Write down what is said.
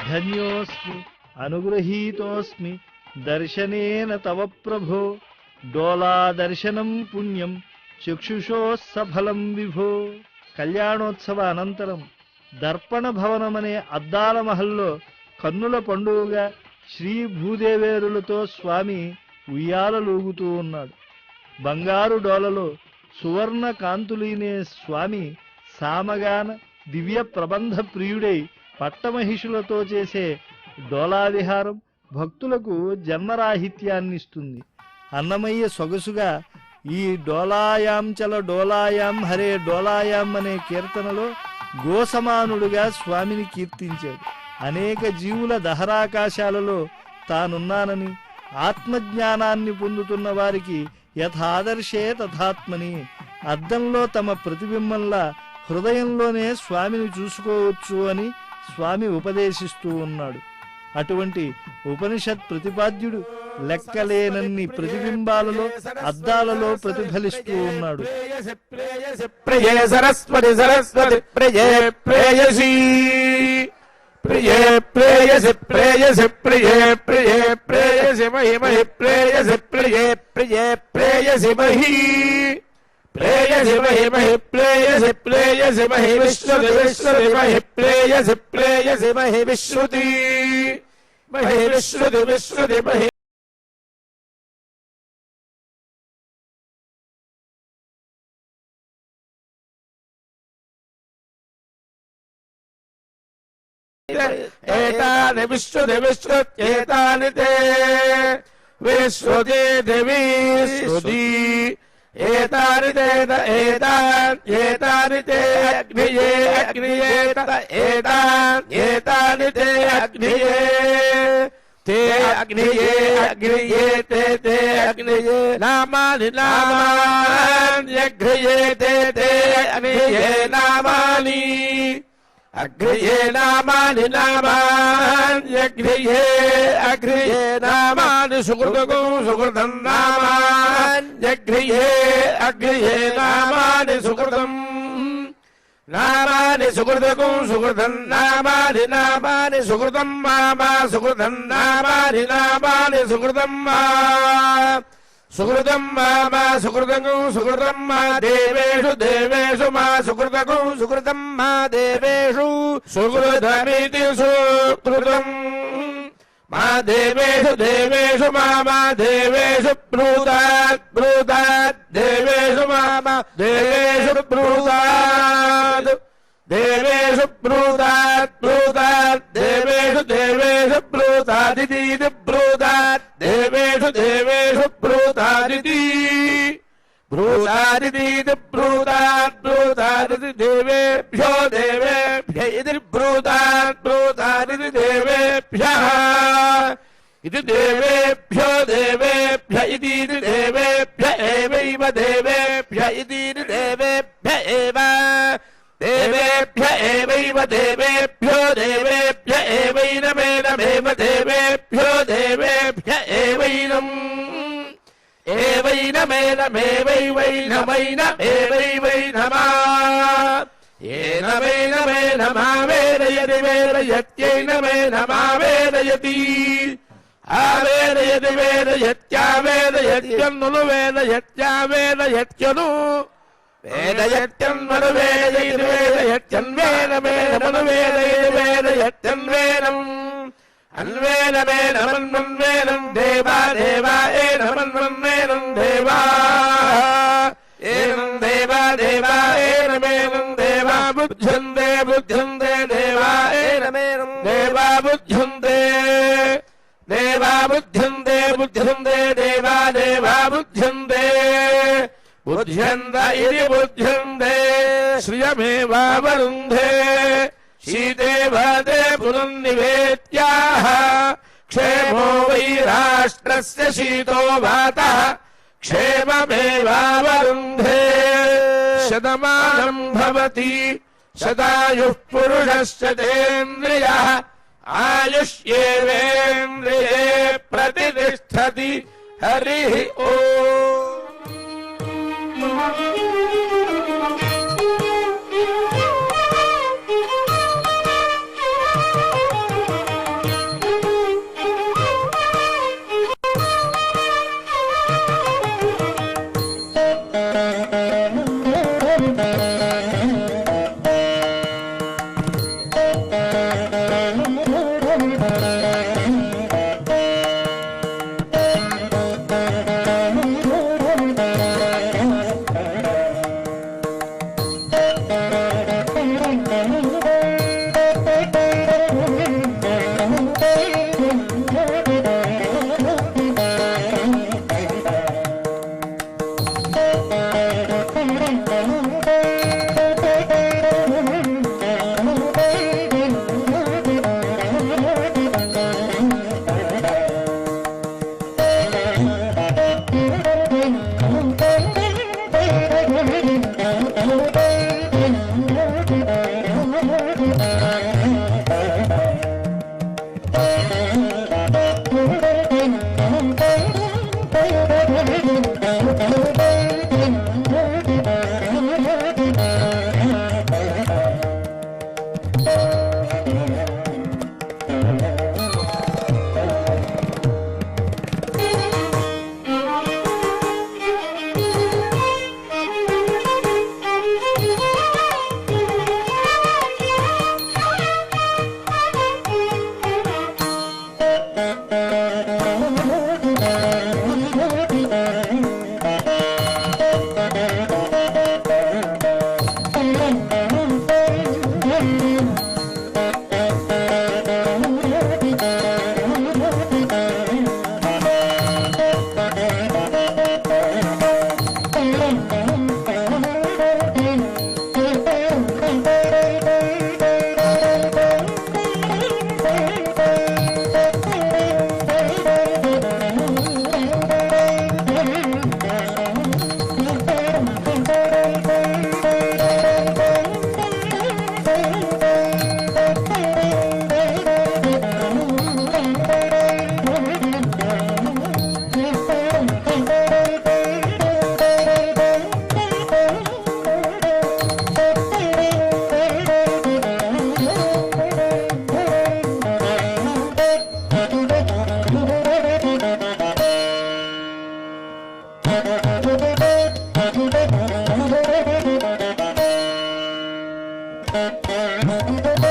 ధన్యోస్మి అనుగృహీతోస్మి దర్శనేన తవ ప్రభో డోలా దర్శనం పుణ్యం చక్షుషోస్సఫలం విభో. కళ్యాణోత్సవ అనంతరం దర్పణ భవనమనే అద్దాల మహల్లో కన్నుల పండుగగా శ్రీ భూదేవేరులతో స్వామి ఉయ్యాలలూగుతూ ఉన్నాడు. బంగారు డోలలో సువర్ణ కాంతులీనే స్వామి సామగాన దివ్య ప్రబంధ ప్రియుడై పట్టమహిషులతో చేసే డోలావిహారం భక్తులకు జన్మరాహిత్యాన్నిస్తుంది. అన్నమయ్య సొగసుగా ఈ డోలాయాంచల డోలాయాం హరే డోలాయాం అనే కీర్తనలో గోసమానుడుగా స్వామిని కీర్తించాడు. అనేక జీవుల దహరాకాశాలలో తానున్నానని ఆత్మజ్ఞానాన్ని పొందుతున్న వారికి యథాదర్శే తథాత్మని, అద్దంలో తమ ప్రతిబింబంలా హృదయంలోనే స్వామిని చూసుకోవచ్చు అని స్వామి ఉపదేశిస్తూ ఉన్నాడు. అటువంటి ఉపనిషత్ ప్రతిపాద్యుడు లెక్కలేనన్ని ప్రతిబింబాలలో అద్దాలలో ప్రతిఫలిస్తూ ఉన్నాడు. ప్రియే సరస్వతి సరస్వతి ప్రియే ప్రేయసీ ప్రియే ప్రేయసి ప్రేయసి ప్రియే ప్రియే ప్రేయసి మహి మహి ప్రేయసి ప్రియే ప్రియే ప్రేయసి మహి ప్రేయసి మహి మహి ప్రేయసి ప్రేయసి మహి విశ్రుతి విశ్రుతి మహి ప్రేయసి ప్రేయసి మహి విశ్రుతి మహి విశ్రుతి విశ్రుతి మహి ఏతాని విశ్రుతి విశ్రుత్యేతాని తే విశ్రుతి విశ్రుతి ఏతాని తే ఏతాని తే అగ్నియే అగ్నియేత ఏతాని తే అగ్నియే తే అగ్నియే అగ్నియే తే అగ్నియే నామాని నామాన్యగ్నియే తే అగ్నియే నామాని అగ్నియే నామాని నామాన్యగ్నియే అగ్నియే నామాని సుకృతకం సుకృతం నామాన్యగ్నియే అగ్నియే నామాని సుకృతం నామాని సుకృతకం సుకృతం నామాని నామాని సుకృతం మామా సుకృతం నామాని నామాని సుకృతం మా సుకృతం మామా సుకృతం సుకృతం మా దేవేషు దేవేషు మా సుకృతం సుకృతం మా దేవేషు సుకృతమితి సుకృతం మా దేవేషు దేవేషు మా దేవేషు బ్రూతాత్ బ్రూతాత్ దేవేషు మా దేవేషు బ్రూతాత్ దేవేషు బ్రూతాత్ బ్రూతాత్ దేవేషు దేవేషు బ్రూతాదితి బ్రూతాత్ దేవేషు దేవేషు బ్రూతాదితి బ్రూతాదితి బ్రూతాత్ బ్రూతాదితి దేవేభ్యో దేవేభ్య ఇది బ్రూతాత్ బ్రూతాదితి దేవేభ్యః ఇది దేవేభ్యో దేవేభ్య ఇది దేవేభ్య ఏవైవ దేవేభ్య ఇది దేవేభ్య ఏవ దేవేభ్య ఏవైవ దేవేభ్యో దేవేభ్య ఏవైనమేనమేవ దేవేభ్యో దేవేభ్య ఏవైనం ఏవైనమేనమేవైవైనమైన ఏవైవైనమా ఏనమేనమేనమా వేదయతి వేదయత్యైనమేనమా వేదయతి ఆవేదయతి వేదయత్యావేదయత్యన్నులు వేదయత్యావేదయత్యను వేదయత్యన్మను వేదయతి వేదయత్యన్వేనమేనమను వేదయతి వేదయత్యన్వేనం అన్వేనమేనమన్మన్వేనం దేవా దేవా ఏనమన్మన్వేనం దేవా ఏనం దేవా దేవా ఏనమేనం దేవా బుద్ధ్యందే బుద్ధ్యందే దేవా ఏనమేనం దేవా బుద్ధ్యందే దేవా బుద్ధ్యందే బుద్ధ్యందే దేవా దేవా బుద్ధ్యందే బుద్ధ్యంద ఇది బుద్ధ్యందే శ్రియమేవావరుంధే శ్రీదేవదే పునర్నివేత్యాః క్షేమో why రాష్ట్రస్య శీతో వాతః క్షేమమేవావరుంధే Shatamanam Bhavati శతాయుః పురుషశ్చతేంద్రియః ఆయుష్యేవేంద్రియే ప్రతిష్ఠతి హరిః Om. Thank you.